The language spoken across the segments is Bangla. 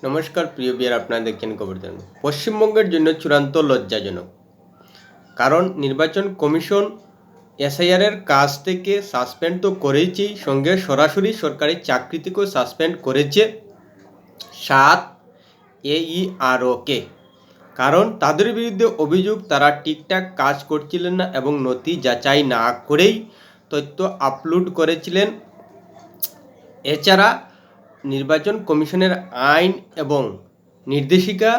নমস্কার প্রিয় বিয়ার, আপনারা দেখছেন খবর জানুন। পশ্চিমবঙ্গের জন্য চূড়ান্ত লজ্জাজনক, কারণ নির্বাচন কমিশন এসআইআরের কাজ থেকে সাসপেন্ড তো করেইছেই, সঙ্গে সরাসরি সরকারি চাকরি থেকেও সাসপেন্ড করেছে 7 AEROকে। কারণ তাদের বিরুদ্ধে অভিযোগ তারা ঠিকঠাক কাজ করছিলেন না এবং নথি যাচাই না করেই তথ্য আপলোড করেছিলেন। এছাড়া নির্বাচন কমিশনের আইন এবং নির্দেশিকা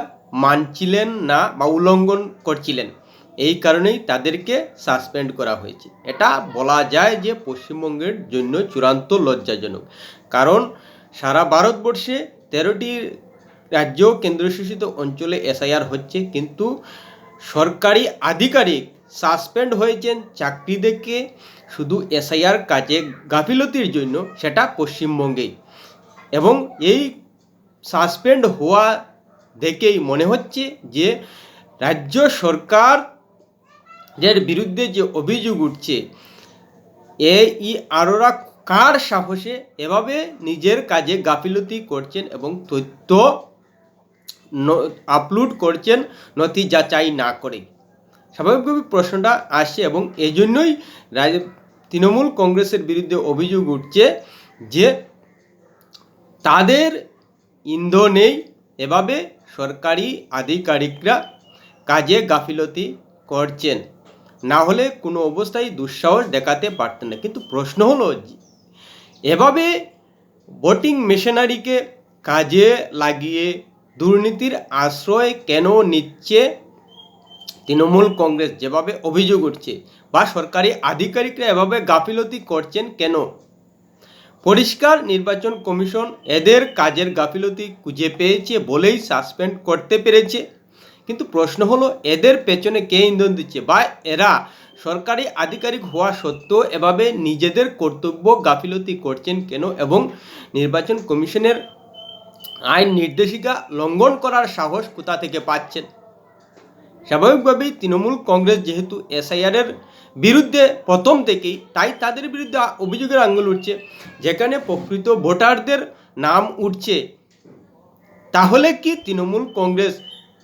মানছিলেন না বা উল্লঙ্ঘন করছিলেন, এই কারণেই তাদেরকে সাসপেন্ড করা হয়েছে। এটা বলা যায় যে পশ্চিমবঙ্গের জন্য চূড়ান্ত লজ্জাজনক, কারণ সারা ভারতবর্ষে 13টি রাজ্য কেন্দ্রশাসিত অঞ্চলে এসআইআর হচ্ছে, কিন্তু সরকারি আধিকারিক সাসপেন্ড হয়েছেন চাকরি থেকে শুধু এসআইআর কাজে গাফিলতির জন্য, সেটা পশ্চিমবঙ্গেই। এবং এই সাসপেন্ড হওয়া দেখেই মনে হচ্ছে যে রাজ্য সরকারের বিরুদ্ধে যে অভিযোগ উঠছে, AEROরা কার সাহসে এভাবে নিজের কাজে গাফিলতি করছেন এবং তথ্য আপলোড করছেন নথি যাচাই না করে। স্বাভাবিকভাবে প্রশ্নটা আসছে এবং এই জন্যই তৃণমূল কংগ্রেসের বিরুদ্ধে অভিযোগ উঠছে যে তাদের ইন্ধনেই এভাবে সরকারি আধিকারিকরা কাজে গাফিলতি করছেন, না হলে কোনো অবস্থায় দুঃসাহস দেখাতে পারতেন না। কিন্তু প্রশ্ন হলো, এভাবে ভোটিং মেশিনারিকে কাজে লাগিয়ে দুর্নীতির আশ্রয় কেন নিচ্ছে তৃণমূল কংগ্রেস, যেভাবে অভিযোগ উঠছে, বা সরকারি আধিকারিকরা এভাবে গাফিলতি করছেন কেন? পরিষ্কার, নির্বাচন কমিশন এদের কাজের গাফিলতি খুঁজে পেয়েছে বলেই সাসপেন্ড করতে পেরেছে। কিন্তু প্রশ্ন হলো, এদের পেছনে কে ইন্ধন দিচ্ছে, বা এরা সরকারি আধিকারিক হওয়া সত্ত্বেও এভাবে নিজেদের কর্তব্য গাফিলতি করছেন কেন, এবং নির্বাচন কমিশনের আইন নির্দেশিকা লঙ্ঘন করার সাহস কোথা থেকে পাচ্ছেন? স্বাভাবিকভাবেই তৃণমূল কংগ্রেস যেহেতু এসআইআরের বিরুদ্ধে প্রথম থেকেই, তাই তাদের বিরুদ্ধে অভিযোগের আঙুল উঠছে। যেখানে প্রকৃত ভোটারদের নাম উঠছে, তাহলে কি তৃণমূল কংগ্রেস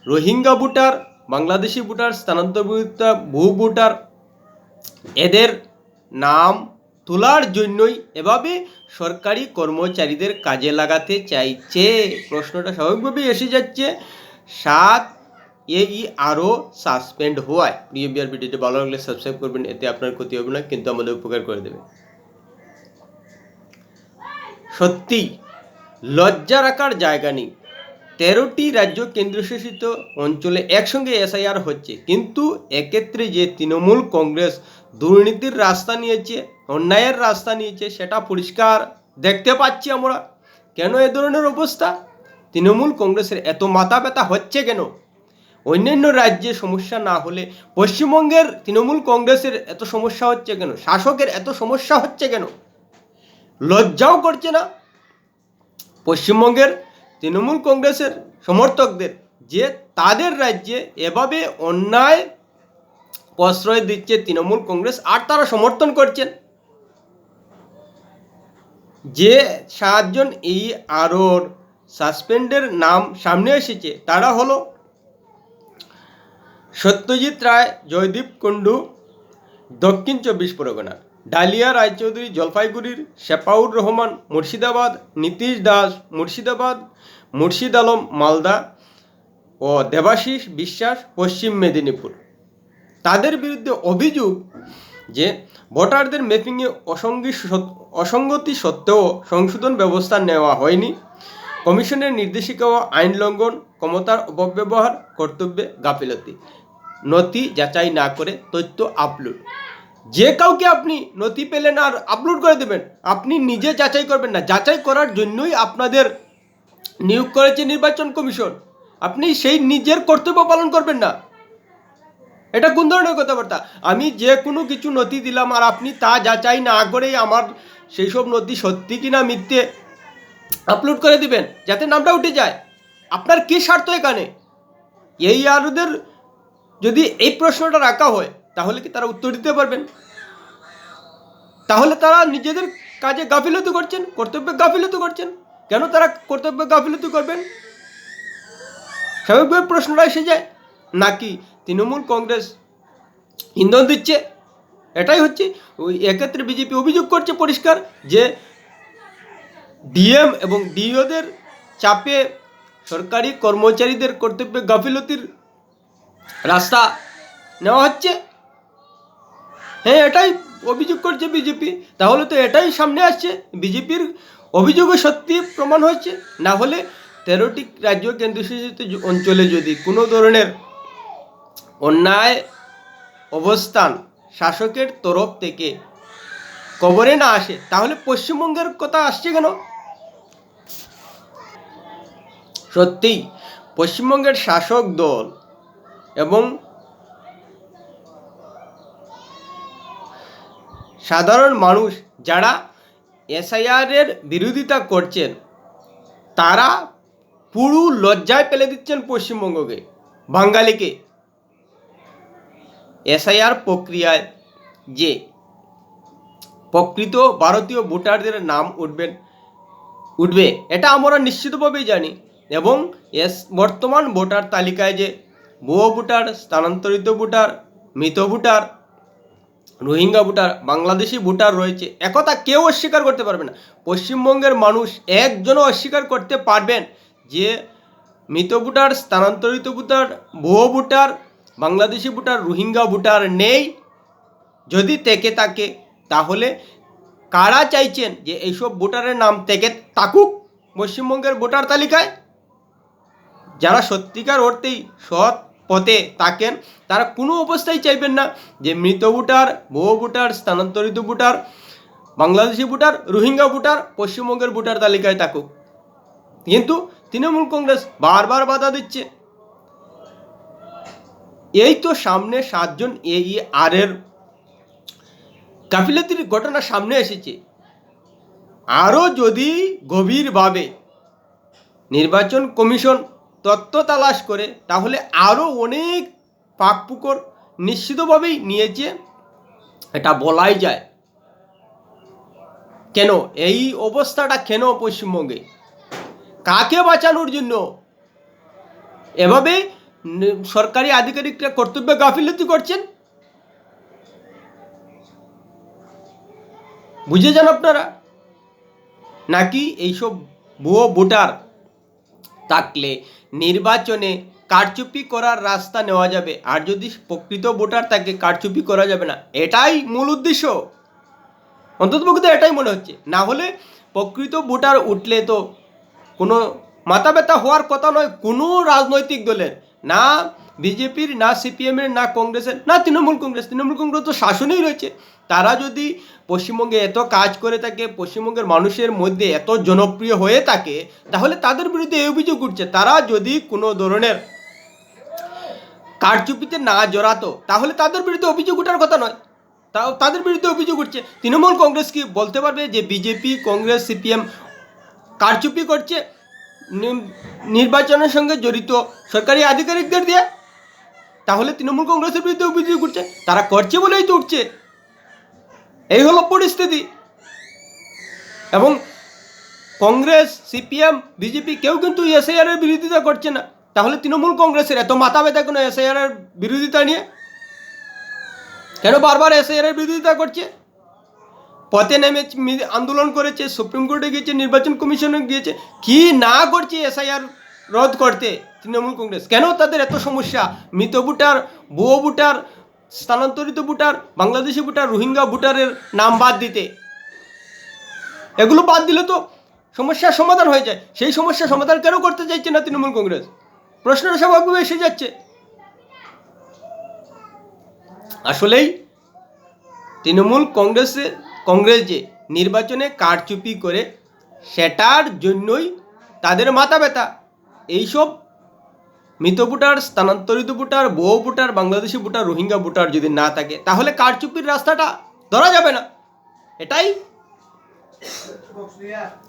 রোহিঙ্গা ভোটার, বাংলাদেশি ভোটার, স্থানান্তরিত বহু ভোটার, এদের নাম তোলার জন্যই এভাবে সরকারি কর্মচারীদের কাজে লাগাতে চাইছে? প্রশ্নটা স্বাভাবিকভাবেই এসে যাচ্ছে 7 AERO সাসপেন্ড হওয়ায়। প্রিয় বিয়ার, ভিডিওটি ভালো লাগলে সাবস্ক্রাইব করবেন, এতে আপনার ক্ষতি হবে না কিন্তু আমাদের উপকার করে দেবে। সত্যি লজ্জা রাখার জায়গা নেই। 13টি রাজ্য কেন্দ্রশাসিত অঞ্চলে একসঙ্গে এসআইআর হচ্ছে, কিন্তু এক্ষেত্রে যে তৃণমূল কংগ্রেস দুর্নীতির রাস্তা নিয়েছে, অন্যায়ের রাস্তা নিয়েছে, সেটা পরিষ্কার দেখতে পাচ্ছি আমরা। কেন এ ধরনের অবস্থা? তৃণমূল কংগ্রেসের এত মাথা ব্যথা হচ্ছে কেন? অন্যান্য রাজ্যে সমস্যা না হলে পশ্চিমবঙ্গের তৃণমূল কংগ্রেসের এত সমস্যা হচ্ছে কেন? শাসকের এত সমস্যা হচ্ছে কেন? লজ্জাও করছে না পশ্চিমবঙ্গের তৃণমূল কংগ্রেসের সমর্থকদের যে তাদের রাজ্যে এভাবে অন্যায় প্রশ্রয় দিচ্ছে তৃণমূল কংগ্রেস, আর তারা সমর্থন করছেন? যে 7 জন AEROর সাসপেন্ডের নাম সামনে এসেছে, তারা হলো সত্যজিৎ রায়, জয়দীপ কুণ্ডু দক্ষিণ 24 পরগনার, ডালিয়া রায়চৌধুরী জলপাইগুড়ির, শেফাউর রহমান মুর্শিদাবাদ, নীতিশ দাস মুর্শিদাবাদ, মুর্শিদ আলম মালদা ও দেবাশিস বিশ্বাস পশ্চিম মেদিনীপুর। তাদের বিরুদ্ধে অভিযোগ যে ভোটারদের ম্যাপিংয়ে অসঙ্গতি সত্ত্বেও সংশোধন ব্যবস্থা নেওয়া হয়নি, কমিশনের নির্দেশিকা ও আইন লঙ্ঘন, ক্ষমতার অপব্যবহার, কর্তব্যে গাফিলতি, নথি যাচাই না করে তথ্য আপলোড। যে কাউকে আপনি নথি পেলেন আর আপলোড করে দেবেন, আপনি নিজে যাচাই করবেন না। যাচাই করার জন্যই আপনাদের নিয়োগ করেছে নির্বাচন কমিশন, আপনি সেই নিজের কর্তব্য পালন করবেন না। এটা কোন ধরনের কথাবার্তা? আমি যে কোনো কিছু নথি দিলাম আর আপনি তা যাচাই না করেই আমার সেই সব নথি সত্যি কিনা মিথ্যে আপলোড করে দিবেন যাতে নামটা উঠে যায়। আপনার কি স্বার্থ এখানে? AEROদের যদি এই প্রশ্নটা রাখা হয়, তাহলে কি তারা উত্তর দিতে পারবেন? তাহলে তারা নিজেদের কাজে গাফিলতি করছেন, কর্তব্যে গাফিলতি করছেন। কেন তারা কর্তব্যে গাফিলতি করবেন? স্বাভাবিকভাবে প্রশ্নটা এসে যায়, নাকি তৃণমূল কংগ্রেস ইন্ধন দিচ্ছে? এটাই হচ্ছে ওই এক্ষেত্রে বিজেপি অভিযোগ করছে পরিষ্কার যে ডিএম এবং ডিওদের চাপে সরকারি কর্মচারীদের কর্তব্যে গাফিলতির রাস্তা নেওয়া হচ্ছে। হ্যাঁ, এটাই অভিযোগ করছে বিজেপি। তাহলে তো এটাই সামনে আসছে, বিজেপির অভিযোগও সত্যি প্রমাণ হচ্ছে। না হলে 13টি রাজ্য কেন্দ্রশাসিত অঞ্চলে যদি কোনো ধরনের অন্যায় অবস্থান শাসকের তরফ থেকে খবরে না আসে, তাহলে পশ্চিমবঙ্গের কথা আসছে কেন? সত্যিই পশ্চিমবঙ্গের শাসক দল এবং সাধারণ মানুষ যারা এসআইআরের বিরোধিতা করছেন, তারা পুরো লজ্জায় ফেলে দিচ্ছেন পশ্চিমবঙ্গকে, বাঙালিকে। এসআইআর প্রক্রিয়ায় যে প্রকৃত ভারতীয় ভোটারদের নাম উঠবে এটা আমরা নিশ্চিতভাবেই জানি। এবং বর্তমান ভোটার তালিকায় যে ভুয়ো ভোটার, স্থানান্তরিত ভোটার, মৃত voter, Rohingya voter, Bangladeshi voter রয়েছে, একথা কেউ অস্বীকার করতে পারবে না। পশ্চিমবঙ্গের মানুষ একজনও অস্বীকার করতে পারবেন যে মৃত ভোটার, স্থানান্তরিত ভোটার, ভুয়ো voter, Bangladeshi voter, Rohingya voter নেই। যদি থেকে থাকে তাহলে কারা চাইছেন যে এইসব ভোটারের নাম থেকে থাকুক পশ্চিমবঙ্গের ভোটার তালিকায়? যারা সত্যিকার অর্থেই সৎ পথে থাকেন, তারা কোনো অবস্থায় চাইবেন না যে মৃত ভোটার, ভুয়ো ভোটার, স্থানান্তরিত voter, Bangladeshi voter, Rohingya voter পশ্চিমবঙ্গের ভোটার তালিকায় থাকুক। কিন্তু তৃণমূল কংগ্রেস বারবার বাধা দিচ্ছে। এই তো সামনে 7 জন AER এর গাফিলতির ঘটনা সামনে এসেছে। আরও যদি গভীরভাবে নির্বাচন কমিশন তথ্য তালাশ করে, তাহলে আরও অনেক ফাঁকফোকর নিশ্চিতভাবেই নিয়েছে, এটা বলাই যায়। কেন এই অবস্থাটা, কেন পশ্চিমবঙ্গে, কাকে বাঁচানোর জন্য এভাবে সরকারি আধিকারিকরা কর্তব্যে গাফিলতি করছেন? বুঝে যান আপনারা। নাকি এইসব ভুয়ো ভোটার থাকলে নির্বাচনে কারচুপি করার রাস্তা নেওয়া যাবে, আর যদি প্রকৃত ভোটার থাকে কারচুপি করা যাবে না? এটাই মূল উদ্দেশ্য, অন্ততপক্ষে এটাই মনে হচ্ছে। না হলে প্রকৃত ভোটার উঠলে তো কোনো মাথা ব্যথা হওয়ার কথা নয় কোনো রাজনৈতিক দলের, না বিজেপির, না সিপিএমের, না কংগ্রেসের, না তৃণমূল কংগ্রেস। তৃণমূল কংগ্রেস তো শাসনেই রয়েছে। তারা যদি পশ্চিমবঙ্গে এত কাজ করে থাকে, পশ্চিমবঙ্গের মানুষের মধ্যে এত জনপ্রিয় হয়ে থাকে, তাহলে তাদের বিরুদ্ধে এই অভিযোগ উঠছে। তারা যদি কোনো ধরনের কারচুপিতে না জড়াতো, তাহলে তাদের বিরুদ্ধে অভিযোগ ওঠার কথা নয়। তাও তাদের বিরুদ্ধে অভিযোগ উঠছে। তৃণমূল কংগ্রেস কি বলতে পারবে যে বিজেপি, কংগ্রেস, সিপিএম কারচুপি করছে নির্বাচনের সঙ্গে জড়িত সরকারি আধিকারিকদের দিয়ে? তাহলে তৃণমূল কংগ্রেসের বিরুদ্ধে অভিযোগ উঠছে, তারা করছে বলেই তো উঠছে। এই হলো পরিস্থিতি। এবং কংগ্রেস, সিপিএম, বিজেপি কেউ কিন্তু এসআইআর এর বিরোধিতা করছে না। তাহলে তৃণমূল কংগ্রেসের এত মাথা ব্যথা কোনো এসআইআর এর বিরোধিতা নিয়ে? কেন বারবার এসআইআর এর বিরোধিতা করছে? পথে নেমে আন্দোলন করেছে, সুপ্রিম কোর্টে গিয়েছে, নির্বাচন কমিশনে গিয়েছে, কি না করছে এসআইআর রদ করতে তৃণমূল কংগ্রেস? কেন তাদের এত সমস্যা মৃত ভোটার, ভুয়ো ভোটার, স্থানান্তরিত ভোটার, বাংলাদেশি ভোটার, রোহিঙ্গা ভোটারের নাম বাদ দিতে? এগুলো বাদ দিলে তো সমস্যার সমাধান হয়ে যায়। সেই সমস্যার সমাধান কেন করতে চাইছে না তৃণমূল কংগ্রেস? প্রশ্নটা স্বাভাবিকভাবে এসে যাচ্ছে। আসলেই তৃণমূল কংগ্রেস যে নির্বাচনে কারচুপি করে, সেটার জন্যই তাদের মাথা ব্যথা। এইসব মৃত ভোটার, স্থানান্তরিত ভোটার, ভুয়ো voter, Bangladeshi voter, Rohingya voter যদি না থাকে, তাহলে কারচুপির রাস্তাটা ধরা যাবে না, এটাই।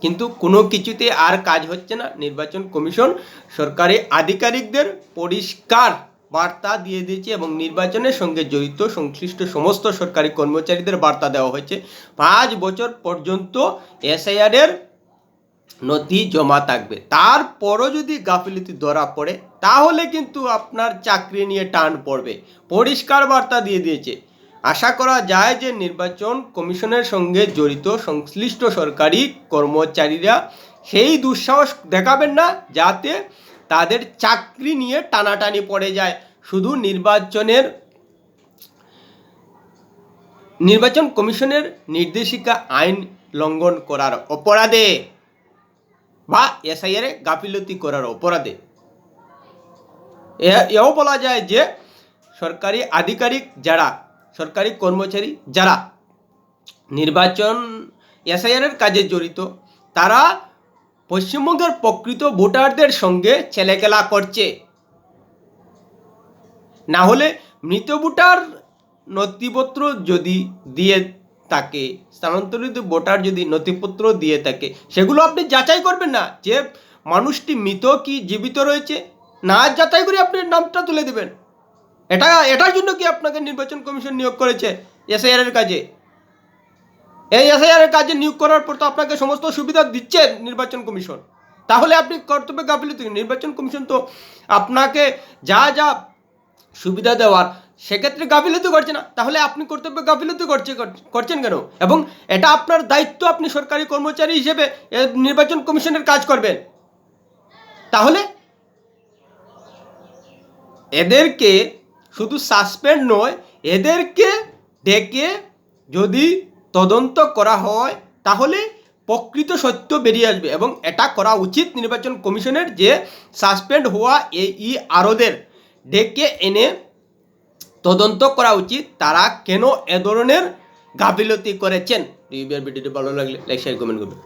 কিন্তু কোনো কিছুতে আর কাজ হচ্ছে না। নির্বাচন কমিশন সরকারি আধিকারিকদের পরিষ্কার বার্তা দিয়ে দিয়েছে এবং নির্বাচনের সঙ্গে জড়িত সংশ্লিষ্ট সমস্ত সরকারি কর্মচারীদের বার্তা দেওয়া হয়েছে 5 বছর পর্যন্ত এসআইআর এর নথি জমা থাকবে। তারপরও যদি গাফিলতি ধরা পড়ে তাহলে কিন্তু আপনার চাকরি নিয়ে টান পড়বে। পরিষ্কার বার্তা দিয়ে দিয়েছে। আশা করা যায় যে নির্বাচন কমিশনের সঙ্গে জড়িত সংশ্লিষ্ট সরকারি কর্মচারীরা সেই দুঃসাহস দেখাবেন না যাতে তাদের চাকরি নিয়ে টানাটানি পড়ে যায় শুধু নির্বাচন কমিশনের নির্দেশিকা আইন লঙ্ঘন করার অপরাধে বা এসআইআর গাফিলতি করার অপরাধে। এও বলা যায় যে সরকারি আধিকারিক যারা, সরকারি কর্মচারী যারা নির্বাচন এসআইআর কাজে জড়িত, তারা পশ্চিমবঙ্গের প্রকৃত ভোটারদের সঙ্গে ছেলেখেলা করছে। না হলে মৃত ভোটার নথিপত্র যদি দিয়ে থাকে, স্থানান্তরিত ভোটার যদি নথিপত্র দিয়ে থাকে, সেগুলো আপনি যাচাই করবেন না যে মানুষটি মৃত কি জীবিত রয়েছে, না যাচাই করে আপনি নামটা তুলে দেবেন। এটার জন্য কি আপনাকে নির্বাচন কমিশন নিয়োগ করেছে এসআইআর কাজে? এই এসআইআর কাজে নিয়োগ করার পর তো আপনাকে সমস্ত সুবিধা দিচ্ছে নির্বাচন কমিশন, তাহলে আপনি কর্তব্যে গাফিলতি। নির্বাচন কমিশন তো আপনাকে যা যা সুবিধা দেওয়ার সেক্ষেত্রে গাফিলতি করছে না, তাহলে আপনি কর্তব্যে গাফিলতি করছেন কেন? এবং এটা আপনার দায়িত্ব, আপনি সরকারি কর্মচারী হিসেবে নির্বাচন কমিশনের কাজ করবেন। তাহলে এদেরকে শুধু সাসপেন্ড নয়, এদেরকে ডেকে যদি তদন্ত করা হয় তাহলে প্রকৃত সত্য বেরিয়ে আসবে। এবং এটা করা উচিত নির্বাচন কমিশনের যে সাসপেন্ড হওয়া এই আরোদের ডেকে এনে তদন্ত করা উচিত, তারা কেন এ ধরনের গাফিলতি করেছেন। ভিডিওটি ভালো লাগলে লাইক শেয়ার কমেন্ট করবেন।